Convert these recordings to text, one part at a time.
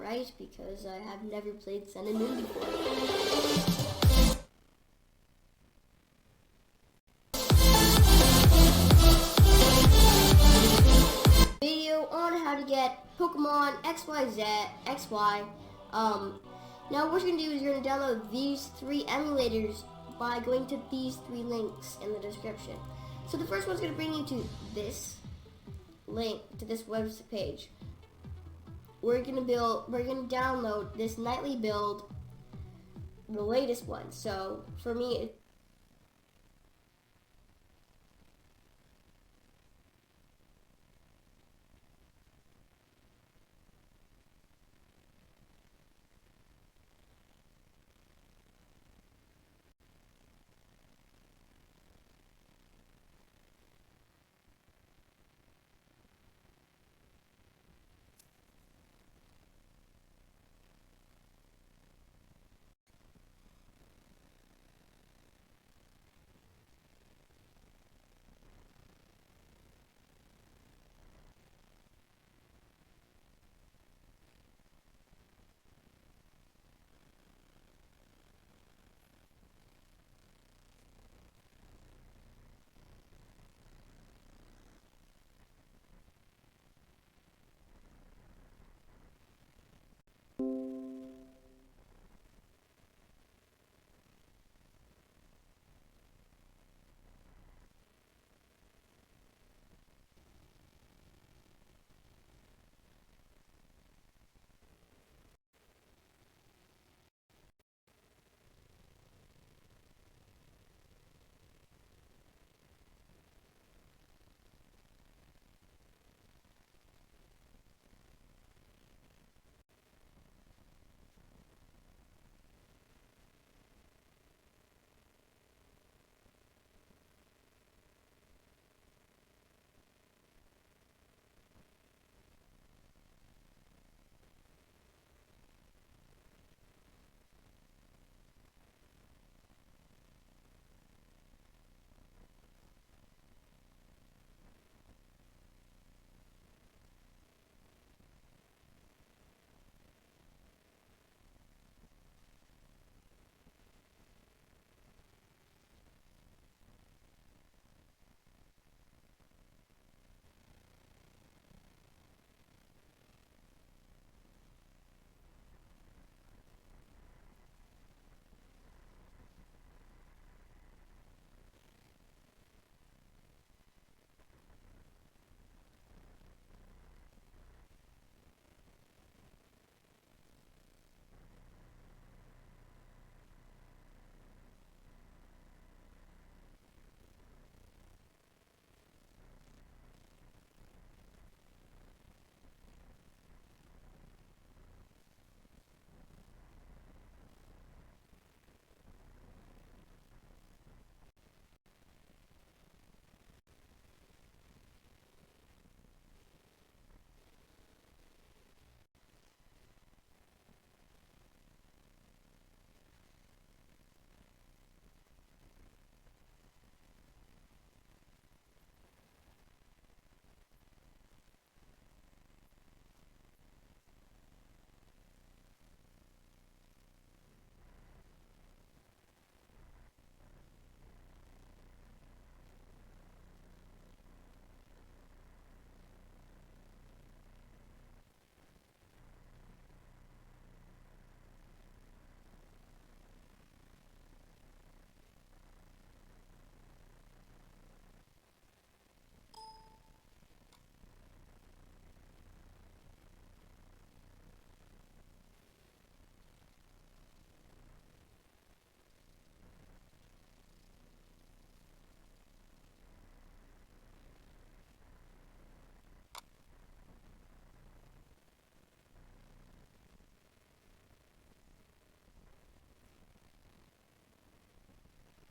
right? Because I have never played Sun and Moon before. Video on how to get Pokemon XY. Now what you're going to do is you're going to download these 3 emulators by going to these 3 links in the description. So the first one's going to bring you to this link, to this website page. We're going to download this nightly build, the latest one. So for me,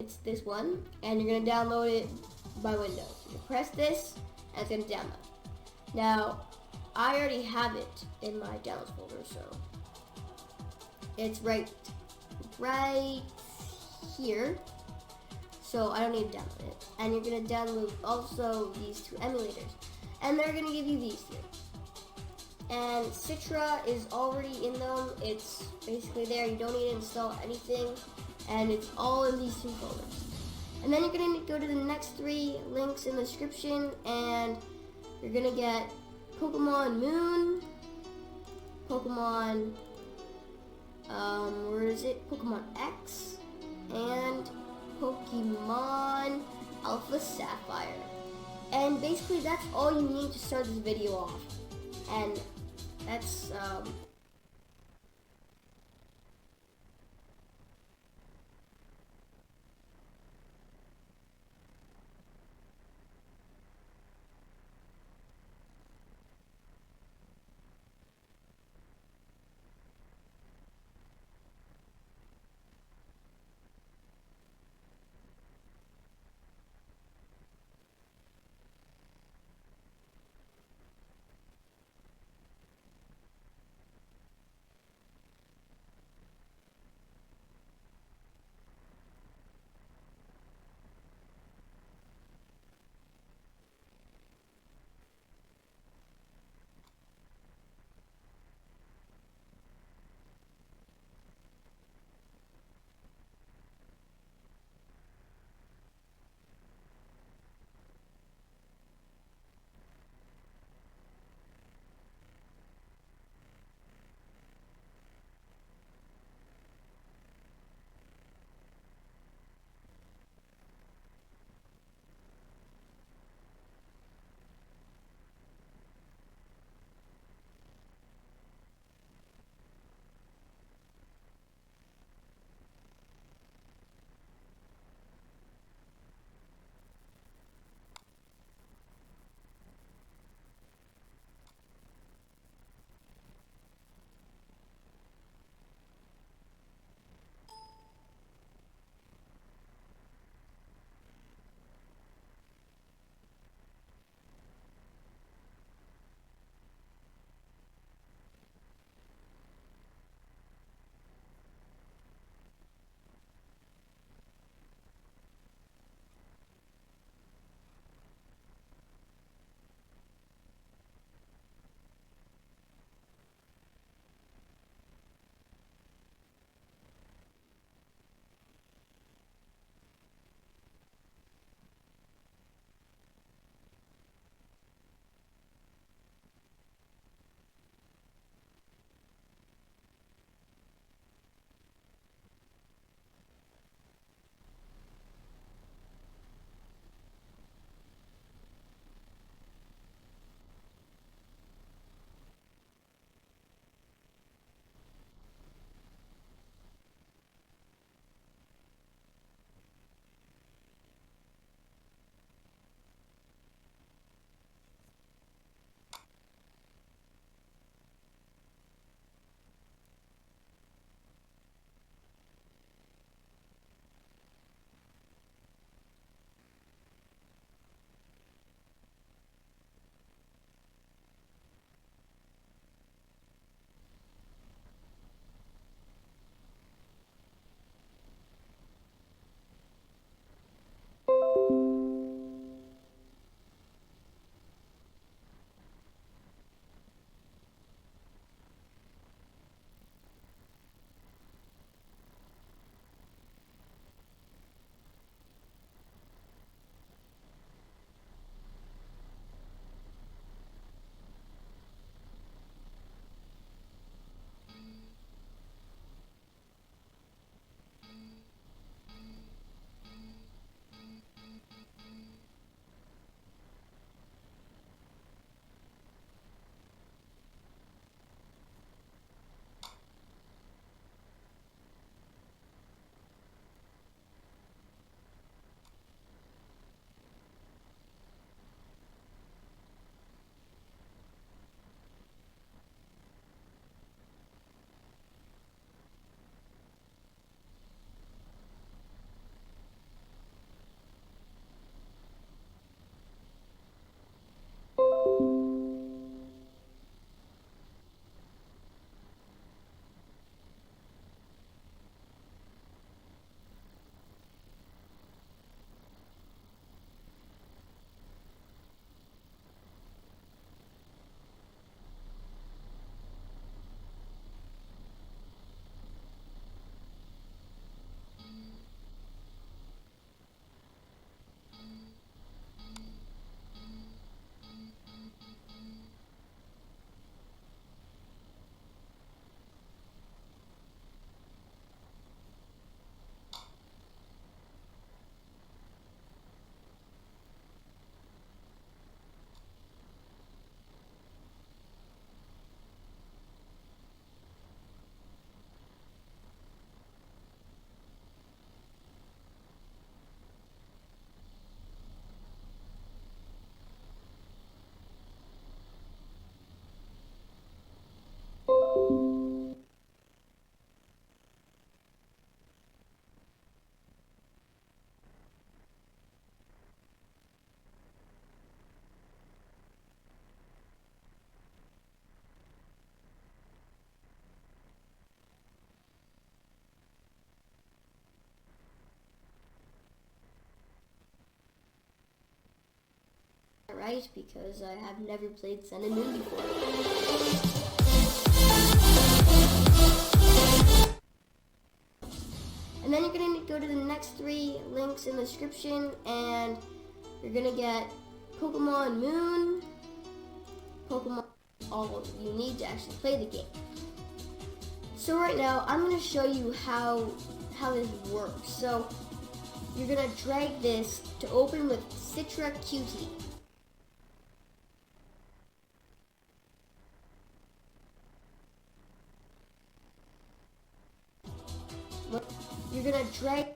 it's this one, and you're going to download it by Windows. You press this, and it's going to download. Now, I already have it in my downloads folder, so it's right here. So I don't need to download it. And you're going to download also these 2 emulators, and they're going to give you these 2. And Citra is already in them. It's basically there. You don't need to install anything. And it's all in these two folders. And then you're going to go to the next three links in the description, and you're going to get Pokemon Moon, Pokemon, where is it? Pokemon X, and Pokemon Alpha Sapphire. And basically that's all you need to start this video off. And that's, right? Because I have never played Sun and Moon before. And then you're going to go to the next 3 links in the description, and you're going to get Pokemon Moon, Pokemon, all you need to actually play the game. So right now, I'm going to show you how this works. So you're going to drag this to open with Citra QT. You're going to drag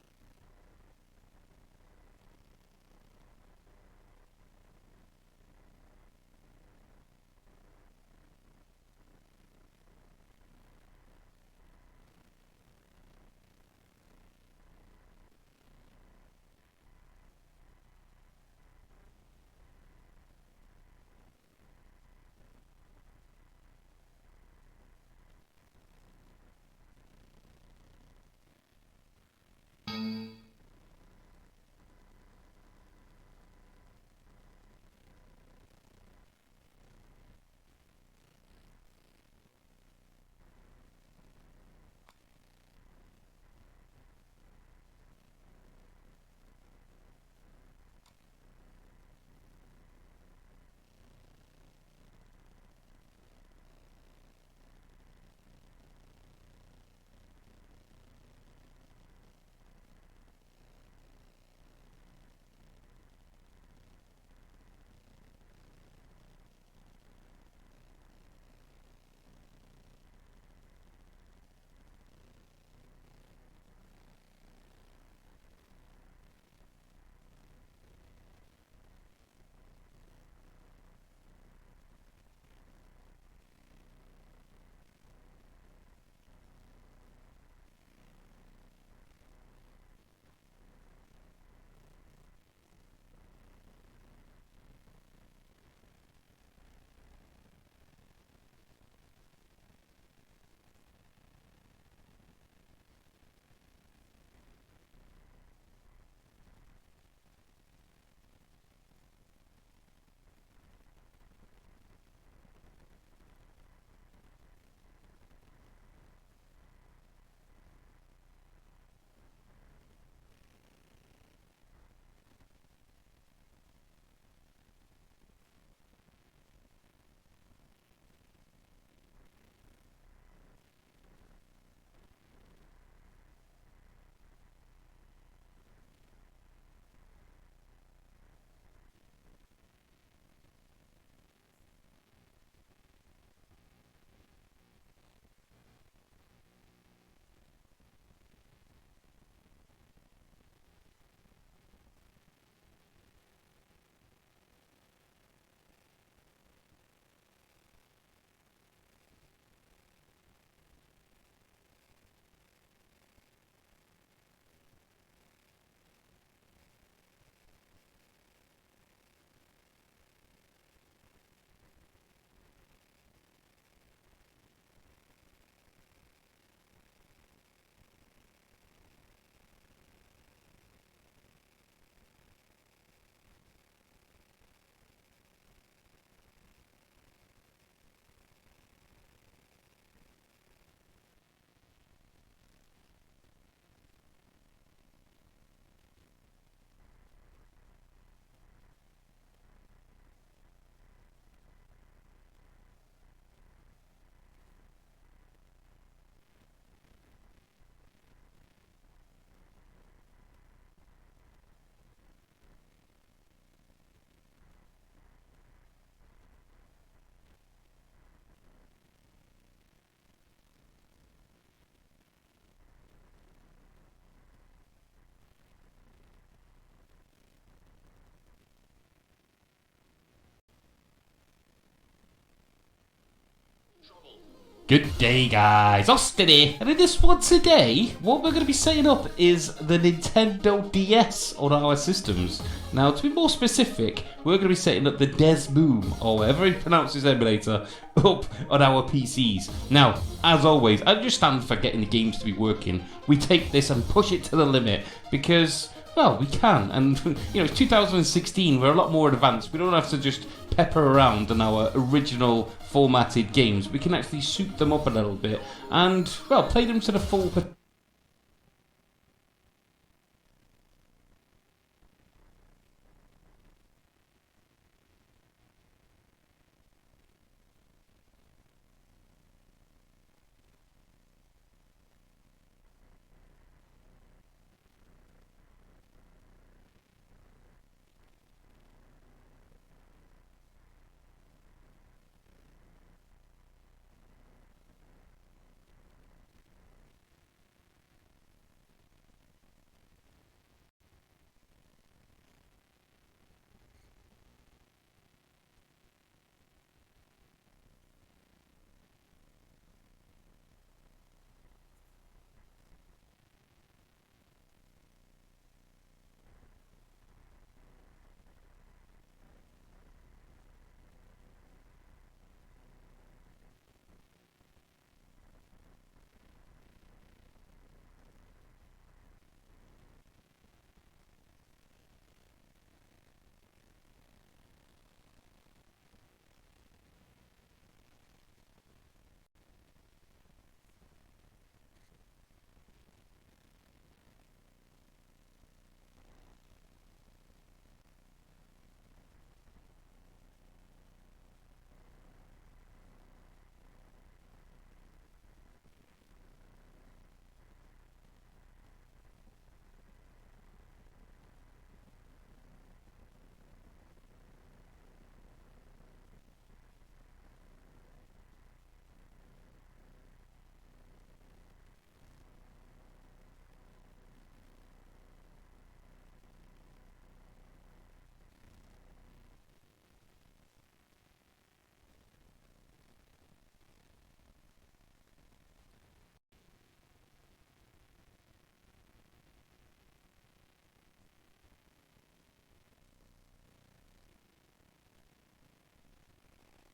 Good day, guys. Austin here, and in this one today, what we're going to be setting up is the Nintendo DS on our systems. Now, to be more specific, we're going to be setting up the Desmoom, or whatever he pronounces emulator, up on our PCs. Now, as always, I just stand for getting the games to be working. We take this and push it to the limit, because well, we can. And, you know, it's 2016, we're a lot more advanced. We don't have to just pepper around on our original formatted games. We can actually soup them up a little bit and, well, play them to the full potential.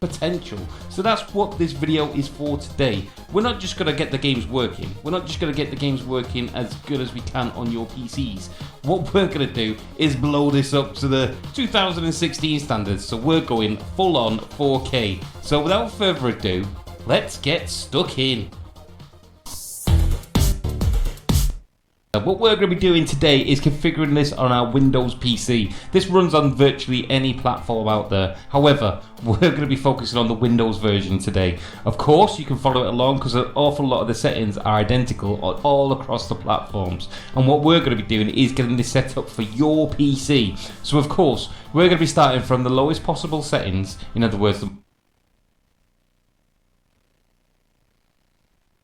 Potential. So that's what this video is for today. We're not just going to get the games working. We're not just going to get the games working as good as we can on your PCs. What we're going to do is blow this up to the 2016 standards. So we're going full on 4K. So without further ado, let's get stuck in. What we're going to be doing today is configuring this on our Windows PC. This runs on virtually any platform out there. However, we're going to be focusing on the Windows version today. Of course, you can follow it along because an awful lot of the settings are identical all across the platforms. And what we're going to be doing is getting this set up for your PC. So of course, we're going to be starting from the lowest possible settings, in other words, the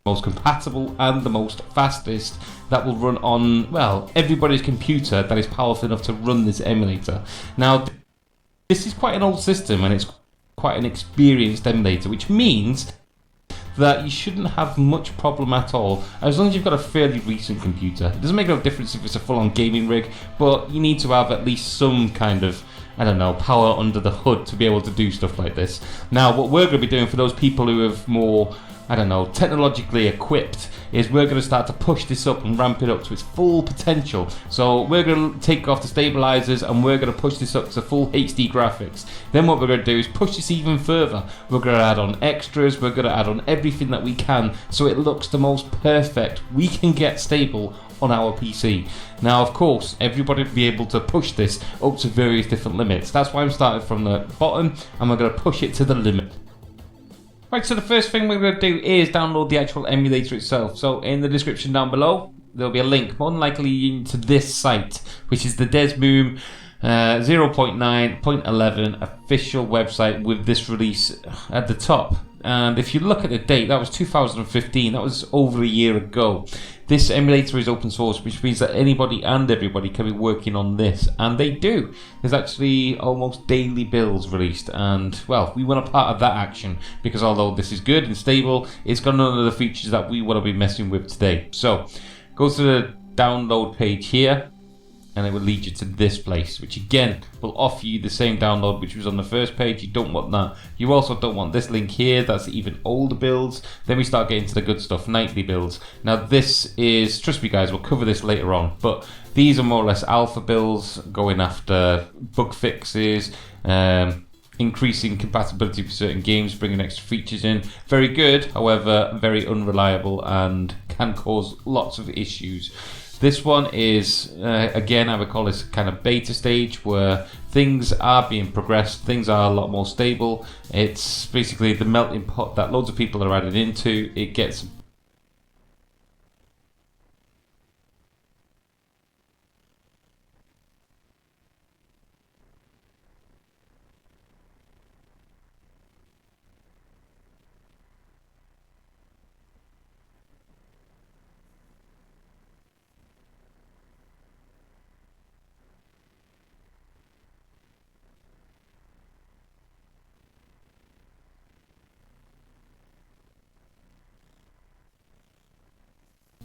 most compatible and the most fastest that will run on, well, everybody's computer that is powerful enough to run this emulator. Now, this is quite an old system and it's quite an experienced emulator, which means that you shouldn't have much problem at all as long as you've got a fairly recent computer. It doesn't make no difference if it's a full-on gaming rig, but you need to have at least some kind of, I don't know, power under the hood to be able to do stuff like this. Now, what we're going to be doing for those people who have more, I don't know, technologically equipped, is we're going to start to push this up and ramp it up to its full potential. So we're going to take off the stabilizers and we're going to push this up to full HD graphics. Then what we're going to do is push this even further. We're going to add on extras, we're going to add on everything that we can so it looks the most perfect we can get stable on our PC. Now, of course, everybody will be able to push this up to various different limits. That's why I'm starting from the bottom and we're going to push it to the limit. Right, so the first thing we're going to do is download the actual emulator itself. So in the description down below, there'll be a link, more than likely into this site, which is the Desmoom 0.9.11 official website with this release at the top. And if you look at the date, that was 2015, that was over a year ago. This emulator is open source, which means that anybody and everybody can be working on this, and they do. There's actually almost daily builds released, and well, we want a part of that action, because although this is good and stable, it's got none of the features that we want to be messing with today. So, go to the download page here, and it will lead you to this place, which again will offer you the same download which was on the first page. You don't want that. You also don't want this link here. That's even older builds. Then we start getting to the good stuff, nightly builds. Now this is, trust me guys, we'll cover this later on, but these are more or less alpha builds going after bug fixes, increasing compatibility for certain games, bringing extra features in. Very good, however, very unreliable and can cause lots of issues. This one is, again, I would call this kind of beta stage where things are being progressed, things are a lot more stable. It's basically the melting pot that loads of people are added into. It gets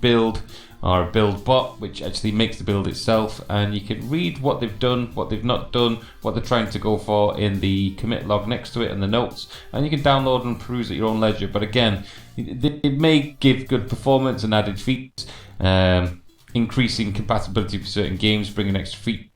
build or a build bot, which actually makes the build itself, and you can read what they've done, what they've not done, what they're trying to go for in the commit log next to it and the notes, and you can download and peruse at your own leisure. But again, it may give good performance and added features, increasing compatibility for certain games, bringing extra features.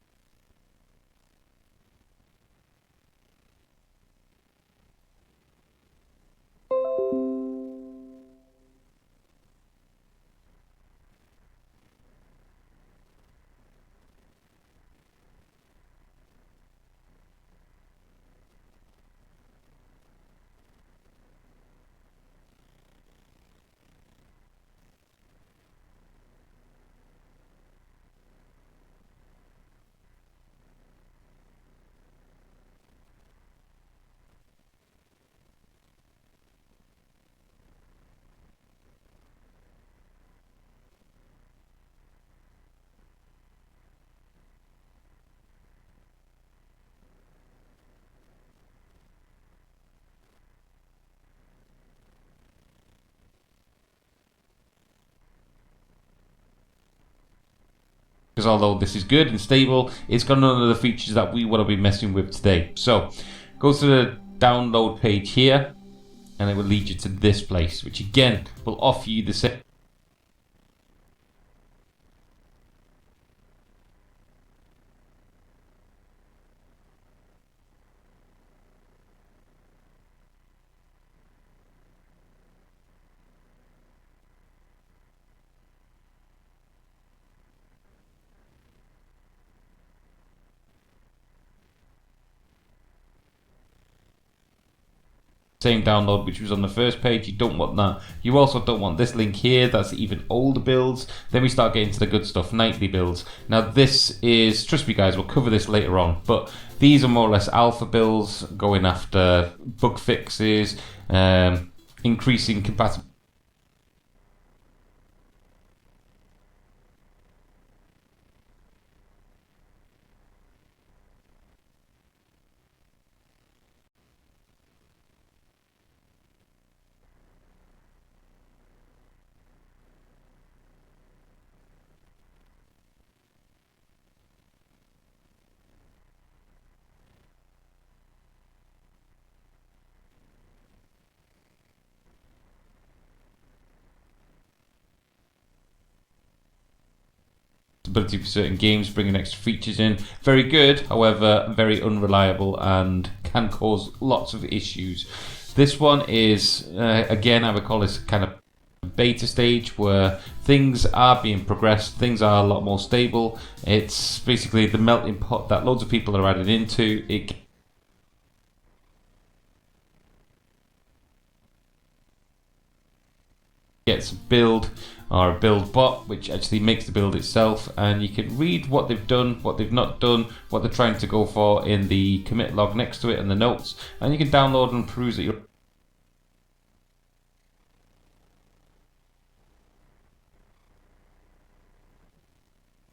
Because although this is good and stable, it's got none of the features that we want to be messing with today. So go to the download page here, and it will lead you to this place, which again will offer you the same. Same download which was on the first page. You don't want that. You also don't want this link here. That's even older builds. Then we start getting to the good stuff, nightly builds. Now this is, trust me guys, we'll cover this later on, but these are more or less alpha builds going after bug fixes, increasing compatibility. For certain games, bringing extra features in. Very good, however, very unreliable and can cause lots of issues. This one is, again, I would call this kind of beta stage where things are being progressed, things are a lot more stable. It's basically the melting pot that loads of people are added into. It gets a build or a build bot, which actually makes the build itself, and you can read what they've done, what they've not done, what they're trying to go for in the commit log next to it and the notes, and you can download and peruse at your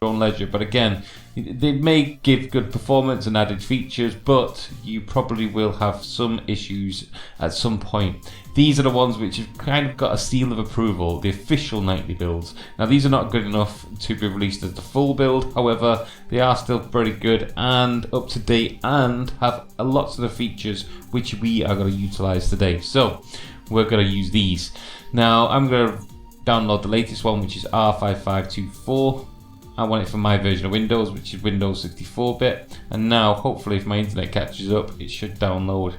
own leisure. But again, they may give good performance and added features, but you probably will have some issues at some point. These are the ones which have kind of got a seal of approval, the official nightly builds. Now these are not good enough to be released as the full build, however they are still pretty good and up to date and have lots of the features which we are going to utilize today. So we're going to use these. Now I'm going to download the latest one, which is R5524. I want it for my version of Windows, which is Windows 64-bit. And now, hopefully, if my internet catches up, it should download.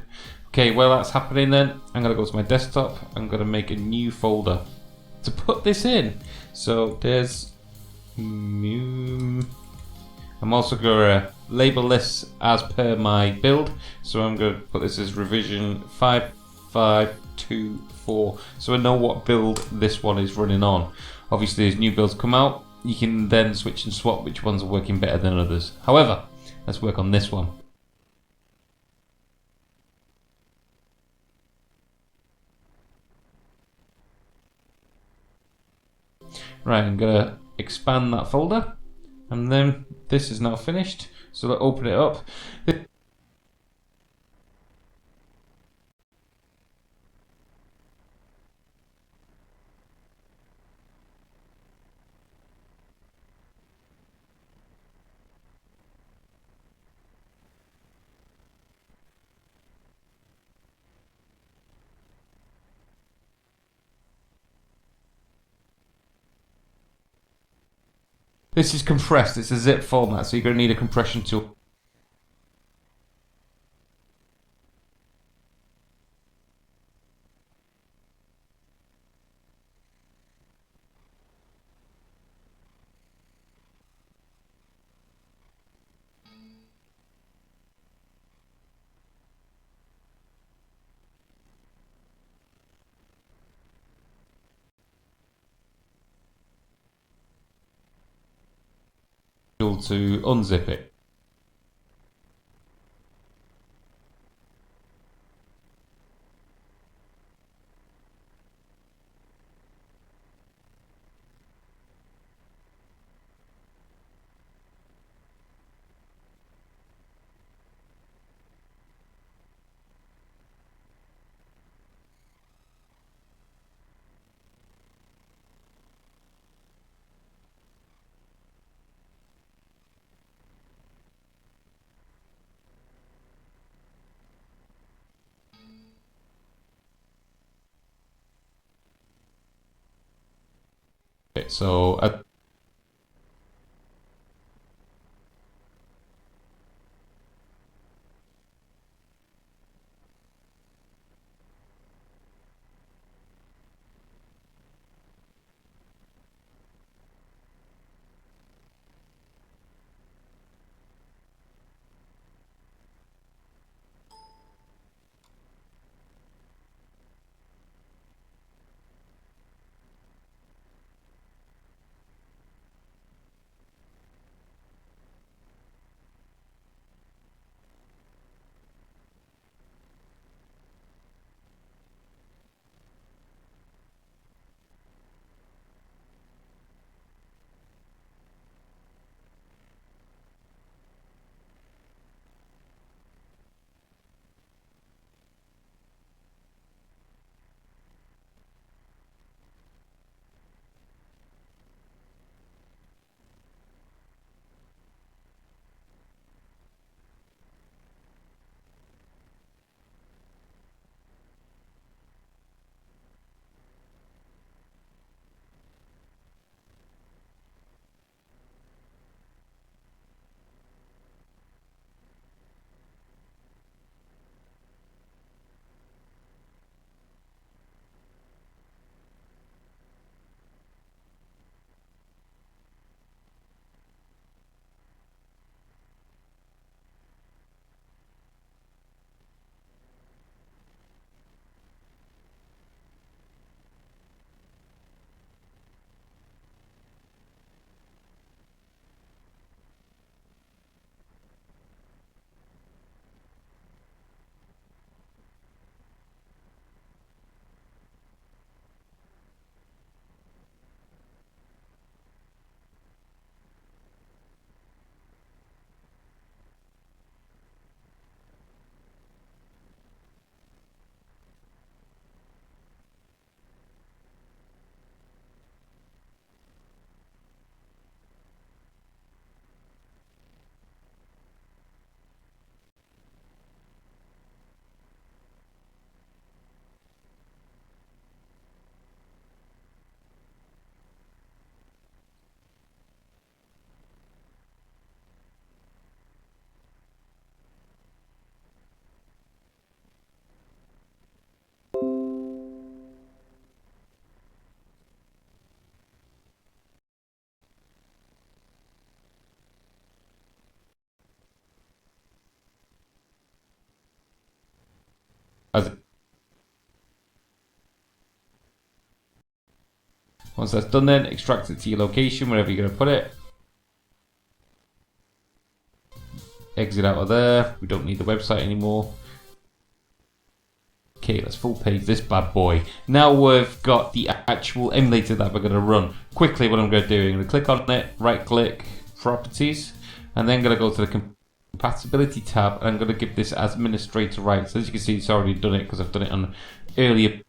Okay, while that's happening then, I'm going to go to my desktop. I'm going to make a new folder to put this in. So there's... I'm also going to label this as per my build. So I'm going to put this as revision 5524. So I know what build this one is running on. Obviously, as new builds come out, you can then switch and swap which ones are working better than others. However, let's work on this one. Right, I'm going to expand that folder, and then this is now finished. So let's open it up. This is compressed, it's a zip format, so you're going to need a compression tool. To unzip it. So Once that's done, then extract it to your location, wherever you're going to put it. Exit out of there. We don't need the website anymore. Okay, let's full page this bad boy. Now we've got the actual emulator that we're going to run. Quickly, what I'm going to do, I'm going to click on it, right click, properties, and then going to go to the compatibility tab, and I'm going to give this as administrator rights. As you can see, it's already done it because I've done it on earlier.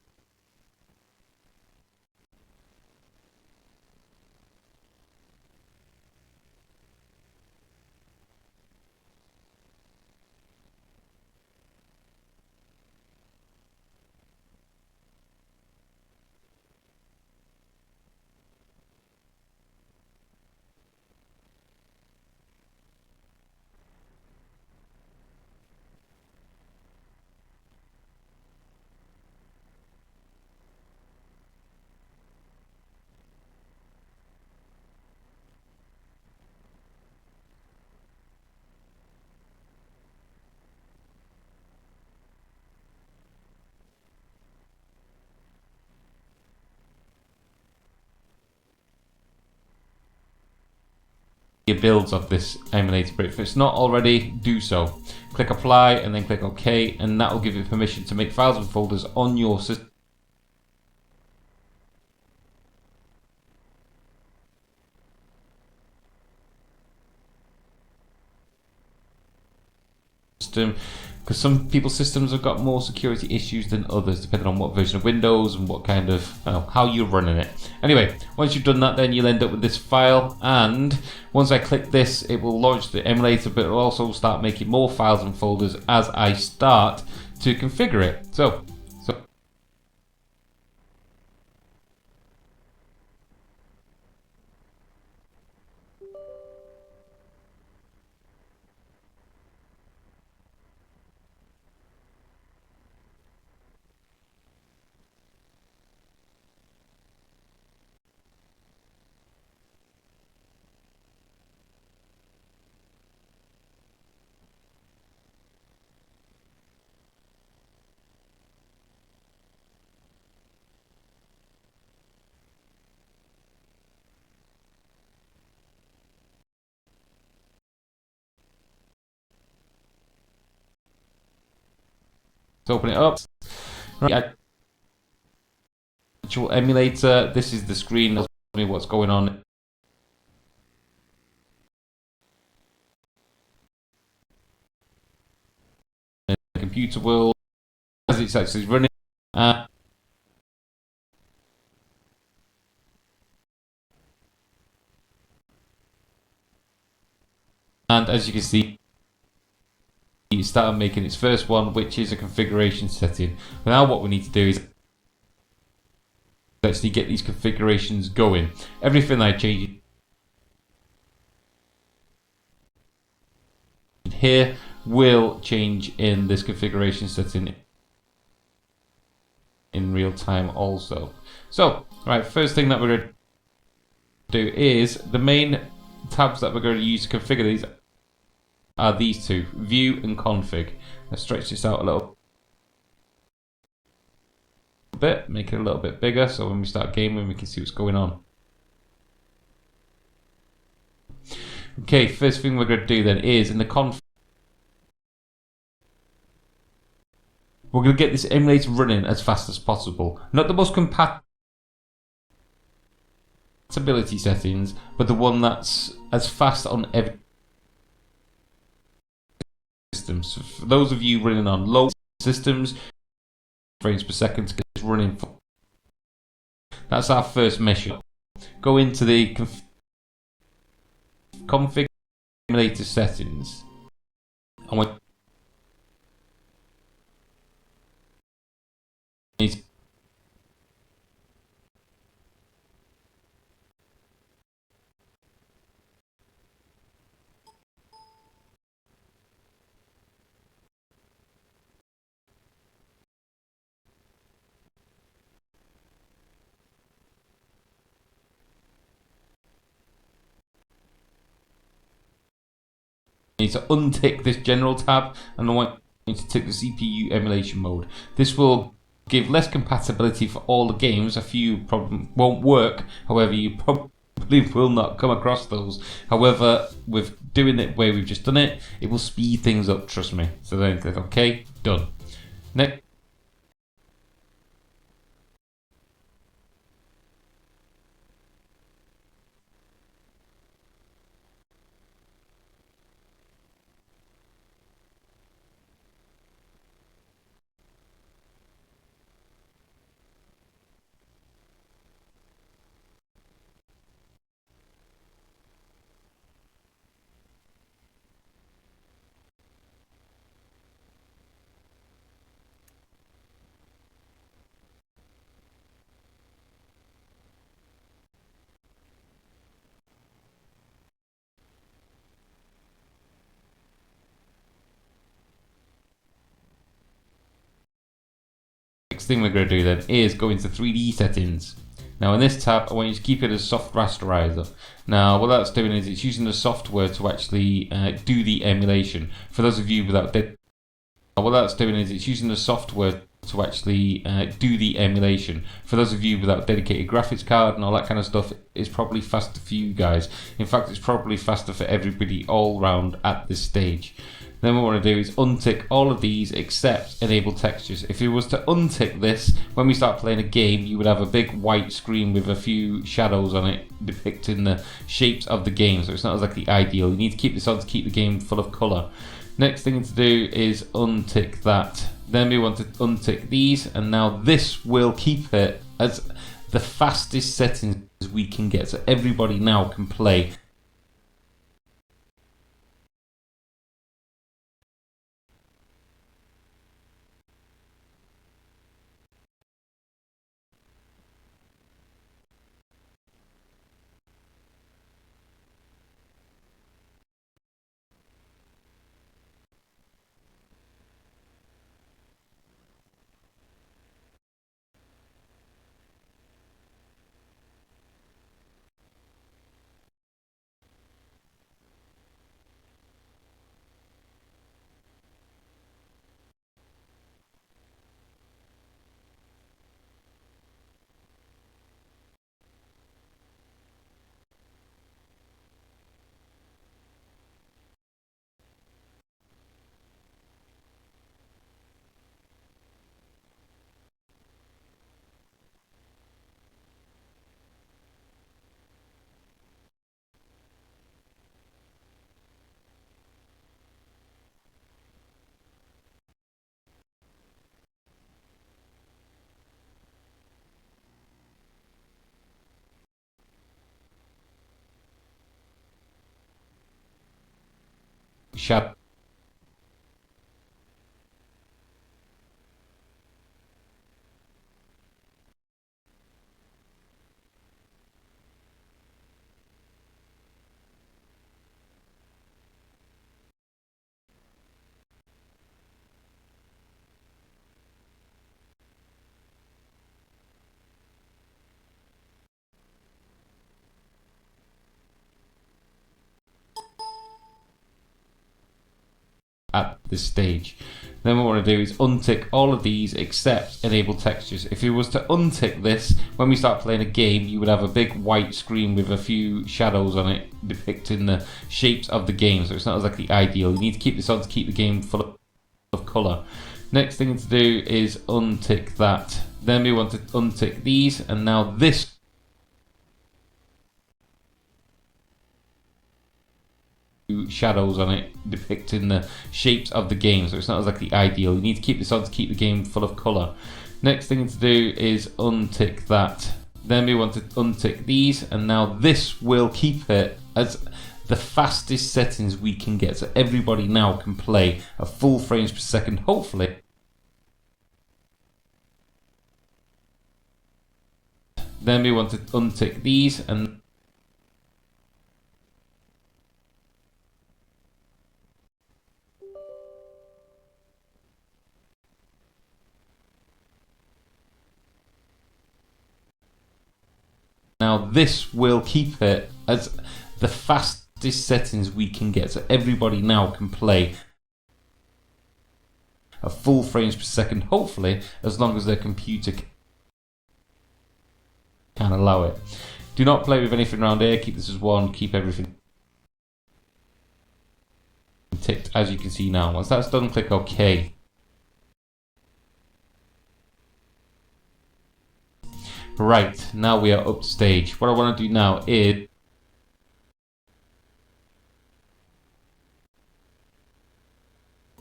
Builds of this emulator, but if it's not already, do so. Click apply and then click OK, and that will give you permission to make files and folders on your system. Because some people's systems have got more security issues than others, depending on what version of Windows and what kind of how you're running it. Anyway, once you've done that, then you'll end up with this file, and once I click this, it will launch the emulator, but it will also start making more files and folders as I start to configure it. So let's open it up. Right. Actual emulator. This is the screen that tells me what's going on. In the computer world, as it's actually running. And as you can see, it started making its first one, which is a configuration setting. Now what we need to do is actually get these configurations going. Everything I change here will change in this configuration setting in real time also. So, right, first thing that we're going to do is the main tabs that we're going to use to configure these are these two, view and config. Let's stretch this out a little bit, make it a little bit bigger so when we start gaming we can see what's going on. Okay, first thing we're going to do then is in the config, we're going to get this emulator running as fast as possible. Not the most compatibility settings, but the one that's as fast on every system. So for those of you running on low systems, frames per second is running. That's our first mission. Go into the config emulator settings, and we need to untick this general tab, and I want you to tick the CPU emulation mode. This will give less compatibility for all the games. A few probably won't work, however you probably will not come across those. However, with doing it the way we've just done it, it will speed things up, trust me. So then click OK, done. Next. Next thing we're going to do then is go into 3D settings. Now in this tab, I want you to keep it as soft rasterizer. Now what that's doing is it's using the software to actually do the emulation. For those of you without dedicated graphics card and all that kind of stuff, it's probably faster for you guys. In fact, it's probably faster for everybody all round at this stage. Then what we want to do is untick all of these except enable textures. If you was to untick this, when we start playing a game, you would have a big white screen with a few shadows on it depicting the shapes of the game. So it's not exactly ideal. You need to keep this on to keep the game full of colour. Next thing to do is untick that. Then we want to untick these, and now this will keep it as the fastest settings we can get. So everybody now can play. At this stage. Then what we want to do is untick all of these except enable textures. If you was to untick this, when we start playing a game, you would have a big white screen with a few shadows on it depicting the shapes of the game. So it's not exactly ideal. You need to keep this on to keep the game full of colour. Next thing to do is untick that. Then we want to untick these, and now this shadows on it depicting the shapes of the game. So it's not exactly ideal. You need to keep this on to keep the game full of colour. Next thing to do is untick that. Then we want to untick these, and now this will keep it as the fastest settings we can get. So everybody now can play at full frames per second, hopefully. Then we want to untick these, and now this will keep it as the fastest settings we can get. So everybody now can play a full frames per second, hopefully, as long as their computer can allow it. Do not play with anything around here, keep this as one, keep everything ticked as you can see now. Once that's done, click OK. Right, now we are up to stage. What I want to do now is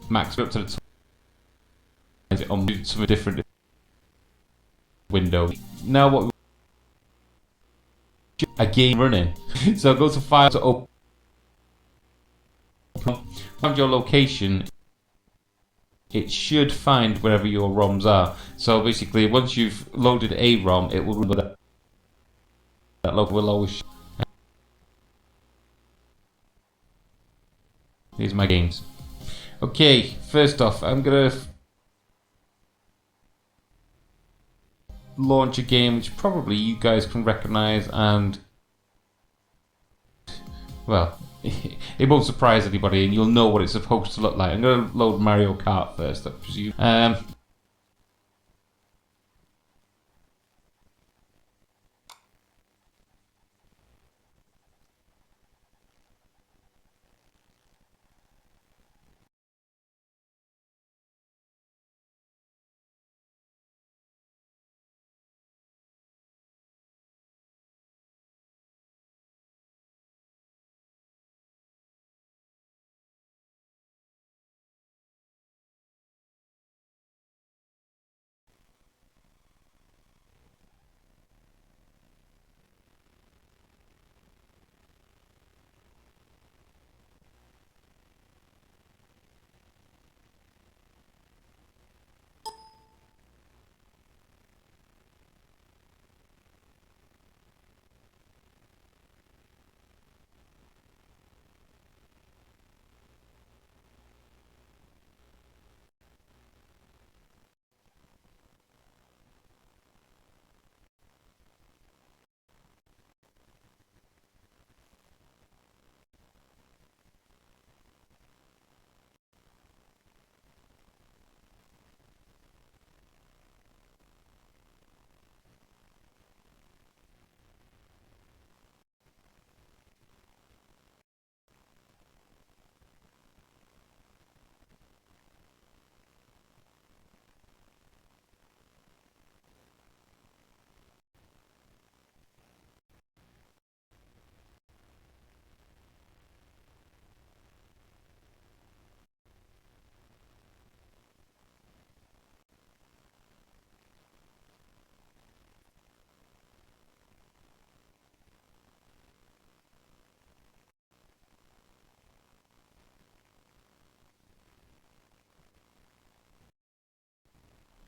max it up to the top on some different window. Now what a game running. So go to file to open, find your location. It should find wherever your ROMs are. So basically, once you've loaded a ROM, it will remember that local will always. These are my games. Okay, first off, I'm gonna launch a game which probably you guys can recognize, and well, it won't surprise anybody, and you'll know what it's supposed to look like. I'm going to load Mario Kart first, I presume.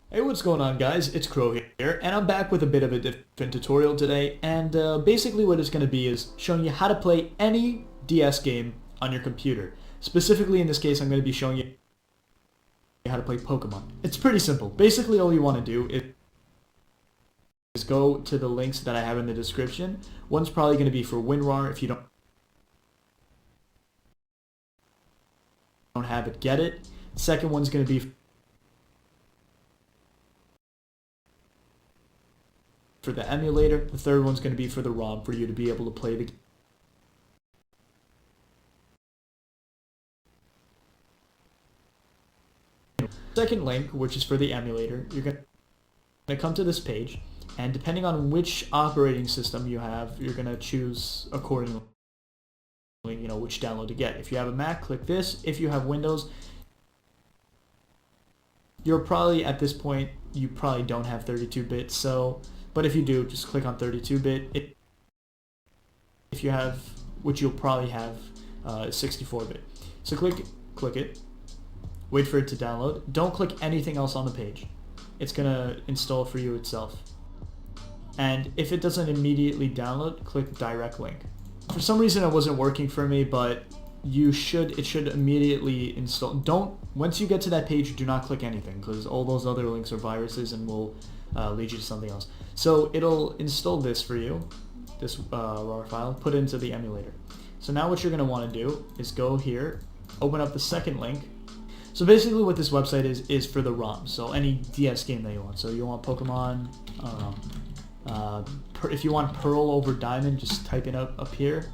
Hey, what's going on, guys? It's Crow here, and I'm back with a bit of a different tutorial today, and basically what it's going to be is showing you how to play any DS game on your computer. Specifically, in this case, I'm going to be showing you how to play Pokemon. It's pretty simple. Basically, all you want to do is go to the links that I have in the description. One's probably going to be for WinRAR. If you don't have it, get it. Second one's going to be for the emulator. The third one's going to be for the ROM for you to be able to play the game. Second link, which is for the emulator, you're going to come to this page, and depending on which operating system you have, you're going to choose accordingly, you know, which download to get. If you have a Mac, click this. If you have Windows, you're probably, at this point, you probably don't have 32-bit, so, but if you do, just click on 32-bit. If you have, which you'll probably have, 64-bit. So click it, wait for it to download. Don't click anything else on the page. It's gonna install for you itself. And if it doesn't immediately download, click direct link. For some reason it wasn't working for me, but it should immediately install. Once you get to that page, do not click anything, because all those other links are viruses and will lead you to something else. So it'll install this for you, this RAR file, put it into the emulator. So now what you're going to want to do is go here, open up the second link. So basically what this website is for the ROM. So any DS game that you want. So you want Pokemon, I don't know. If you want Pearl over Diamond, just type it up here.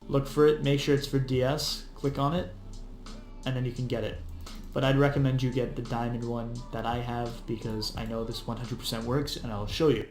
Look for it, make sure it's for DS, click on it, and then you can get it. But I'd recommend you get the Diamond one that I have because I know this 100% works, and I'll show you.